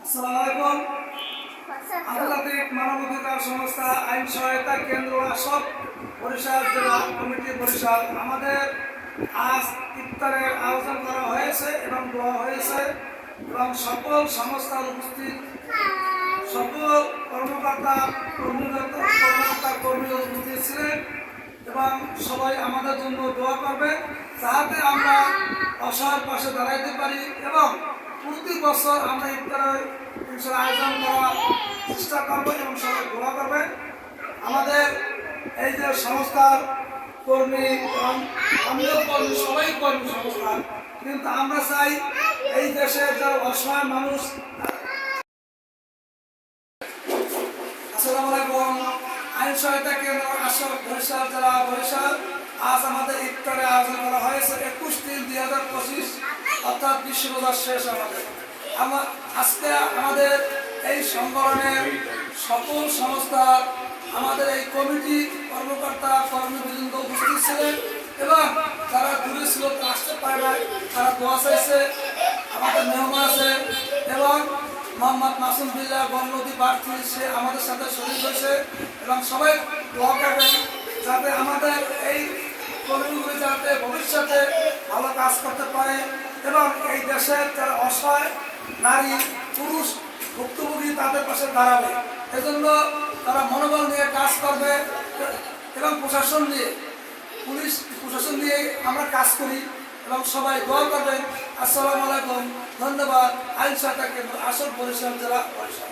আসসালামু আলাইকুম। আন্তর্জাতিক মানবাধিকার সংস্থা আইন সহায়তা কেন্দ্র আশক বরিশাল জেলা কমিটি বরিশাল আমাদের আজ ইফতারের আয়োজন করা হয়েছে এবং দোয়া হয়েছে এবং সকল সংস্থার উপস্থিত সকল কর্মীরা উপস্থিত ছিলেন এবং সবাই আমাদের জন্য দোয়া করবে যাতে আমরা অসহায়ের পাশে দাঁড়াইতে পারি এবং প্রতি বছর আমরা ইফতারের আয়োজন করার চেষ্টা করবো এবং সবাই দোয়া করবে। আমাদের এই যে সংস্থার কর্মী এবং আমিও কর্মী, সবাই কর্মী সংস্থার, কিন্তু আমরা চাই এই দেশের যারা অসহায় মানুষ। আসসালামু আলাইকুম। আইন সহায়তা কেন্দ্র আশক বরিশাল জেলা বরিশাল আজ আমাদের ইফতারের আয়োজন করা হয়েছে 21/3/2025 অর্থাৎ বিশ্ব রোজার শেষ। আজকে আমাদের এই সংগঠনের সকল সংস্থা আমাদের এই কমিটি কর্মকর্তা কর্মীবৃন্দ উপস্থিত ছিলেন এবং যারা দূরে ছিল আসতে পারে না তারা দোয়া চাইছে। আমাদের মেহমান আছে এবং মোহাম্মদ মাসুম বিল্লাহ বননদী প্রার্থী, সে আমাদের সাথে শরীর হয়েছে এবং সবাই দোয়া করবেন যাতে আমাদের এই কর্মীগুলি যাতে ভবিষ্যতে ভালো কাজ করতে পারে এবং এই দেশের যারা অসহায় নারী পুরুষ ভুক্তভোগী তাদের পাশে দাঁড়াবে। এজন্য তারা মনোবল নিয়ে কাজ করবে এবং প্রশাসন নিয়ে আমরা কাজ করি এবং সবাই দোয়া করবেন। আসসালামু আলাইকুম, ধন্যবাদ। আইন সহায়তা কেন্দ্র আশক বরিশাল জেলা বরিশাল।